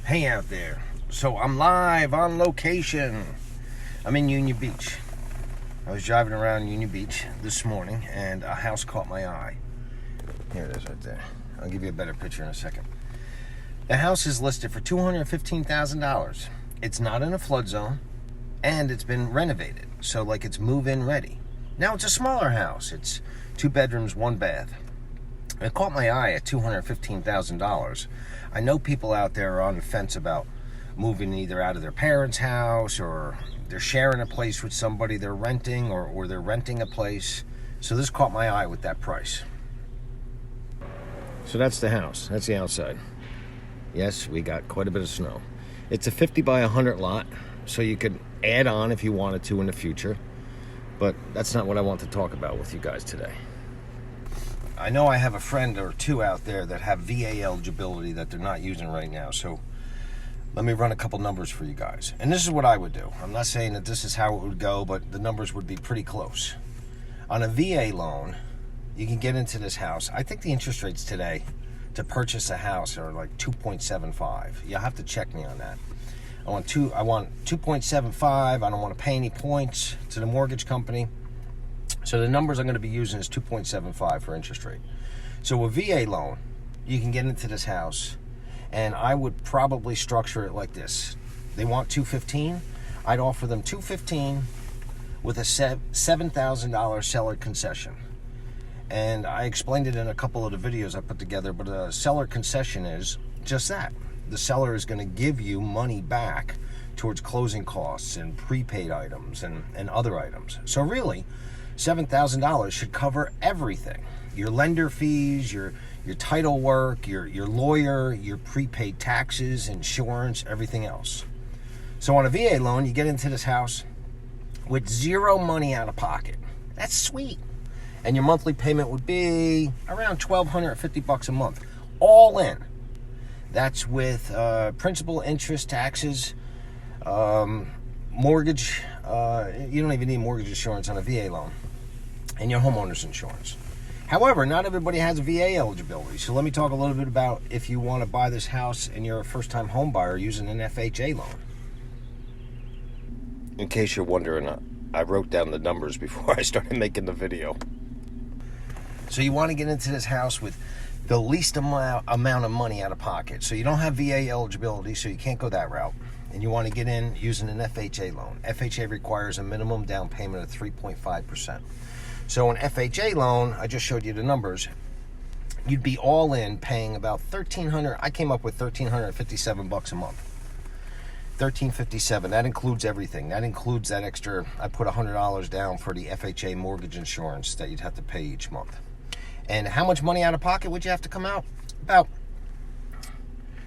Hey out there. So I'm live on location. I'm in Union Beach. I was driving around Union Beach this morning and a house caught my eye. Here it is right there. I'll give you a better picture in a second. The house is listed for $215,000. It's not in a flood zone and it's been renovated. So like it's move-in ready. Now it's a smaller house. It's 2 bedrooms, 1 bath. It caught my eye at $215,000. I know people out there are on the fence about moving either out of their parents' house or they're sharing a place with somebody they're renting or they're renting a place. So this caught my eye with that price. So that's the house. That's the outside. Yes, we got quite a bit of snow. It's a 50 by 100 lot, so you could add on if you wanted to in the future. But that's not what I want to talk about with you guys today. I know I have a friend or two out there that have VA eligibility that they're not using right now. So let me run a couple numbers for you guys. And this is what I would do. I'm not saying that this is how it would go, but the numbers would be pretty close. On a VA loan, you can get into this house. I think the interest rates today to purchase a house are like 2.75. You'll have to check me on that. I want 2.75. I don't want to pay any points to the mortgage company. So the numbers I'm going to be using is 2.75 for interest rate. So a VA loan, you can get into this house, and I would probably structure it like this. They want $215. I'd offer them $215 with a $7,000 seller concession. And I explained it in a couple of the videos I put together, but a seller concession is just that. The seller is going to give you money back towards closing costs and prepaid items and other items. So really, $7,000 should cover everything. Your lender fees, your title work, your lawyer, your prepaid taxes, insurance, everything else. So on a VA loan, you get into this house with zero money out of pocket. That's sweet. And your monthly payment would be around $1,250 a month, all in. That's with principal, interest, taxes, mortgage. You don't even need mortgage insurance on a VA loan, and your homeowner's insurance. However, not everybody has a VA eligibility. So let me talk a little bit about if you want to buy this house and you're a first-time home buyer using an FHA loan. In case you're wondering, I wrote down the numbers before I started making the video. So you want to get into this house with the least amount of money out of pocket. So you don't have VA eligibility, so you can't go that route. And you want to get in using an FHA loan. FHA requires a minimum down payment of 3.5%. So an FHA loan, I just showed you the numbers, you'd be all in paying about $1,300. I came up with $1,357 a month. $1,357. That includes everything. That includes that extra. I put $100 down for the FHA mortgage insurance that you'd have to pay each month. And how much money out of pocket would you have to come out? About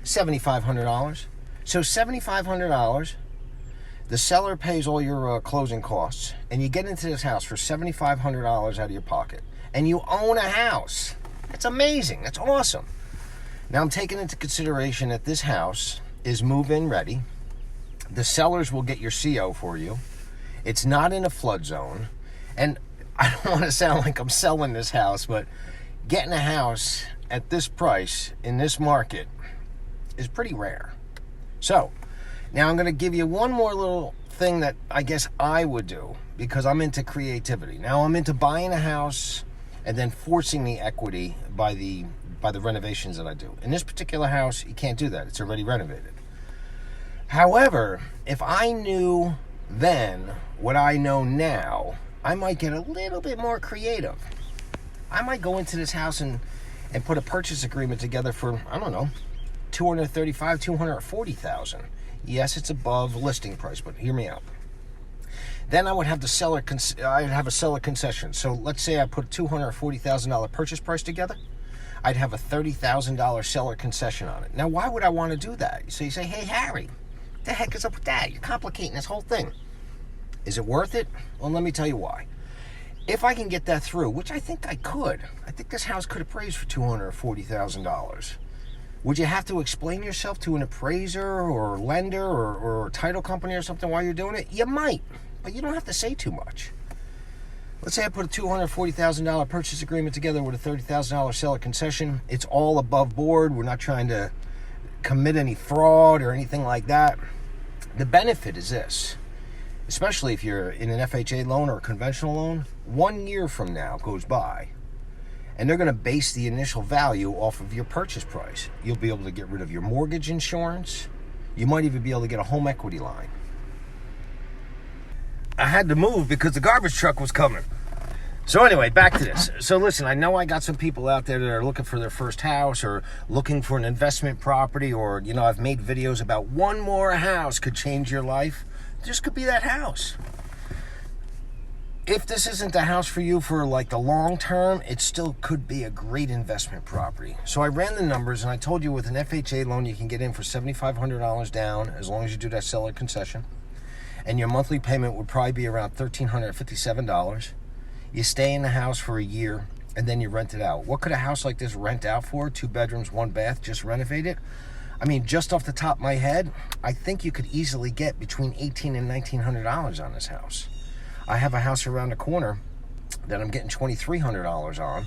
$7,500. So $7,500, the seller pays all your closing costs, and you get into this house for $7,500 out of your pocket, and you own a house. That's amazing. That's awesome. Now I'm taking into consideration that this house is move-in ready. The sellers will get your CO for you. It's not in a flood zone, and I don't want to sound like I'm selling this house, but getting a house at this price in this market is pretty rare. So, now I'm going to give you one more little thing that I guess I would do because I'm into creativity. Now I'm into buying a house and then forcing the equity by the renovations that I do. In this particular house, you can't do that. It's already renovated. However, if I knew then what I know now, I might get a little bit more creative. I might go into this house and put a purchase agreement together for, I don't know, $235,000, $240,000. Yes, it's above listing price, but hear me out. Then I would have a seller concession. So let's say I put a $240,000 purchase price together. I'd have a $30,000 seller concession on it. Now, why would I want to do that? So you say, hey, Harry, what the heck is up with that? You're complicating this whole thing. Is it worth it? Well, let me tell you why. If I can get that through, which I think I could, I think this house could appraise for $240,000. Would you have to explain yourself to an appraiser or lender or title company or something while you're doing it? You might, but you don't have to say too much. Let's say I put a $240,000 purchase agreement together with a $30,000 seller concession. It's all above board. We're not trying to commit any fraud or anything like that. The benefit is this, especially if you're in an FHA loan or a conventional loan, 1 year from now goes by, and they're going to base the initial value off of your purchase price. You'll be able to get rid of your mortgage insurance. You might even be able to get a home equity line. I had to move because the garbage truck was coming. So anyway, back to this. So listen, I know I got some people out there that are looking for their first house or looking for an investment property, or, you know, I've made videos about one more house could change your life. This could be that house. If this isn't the house for you for like the long term, it still could be a great investment property. So I ran the numbers and I told you with an FHA loan you can get in for $7,500 down as long as you do that seller concession. And your monthly payment would probably be around $1,357. You stay in the house for a year and then you rent it out. What could a house like this rent out for? 2 bedrooms, 1 bath, just renovate it? I mean, just off the top of my head, I think you could easily get between $1,800 and $1,900 on this house. I have a house around the corner that I'm getting $2,300 on,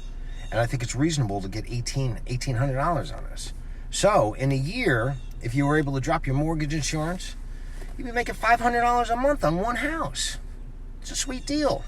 and I think it's reasonable to get $1,800 on this. So in a year, if you were able to drop your mortgage insurance, you'd be making $500 a month on one house. It's a sweet deal.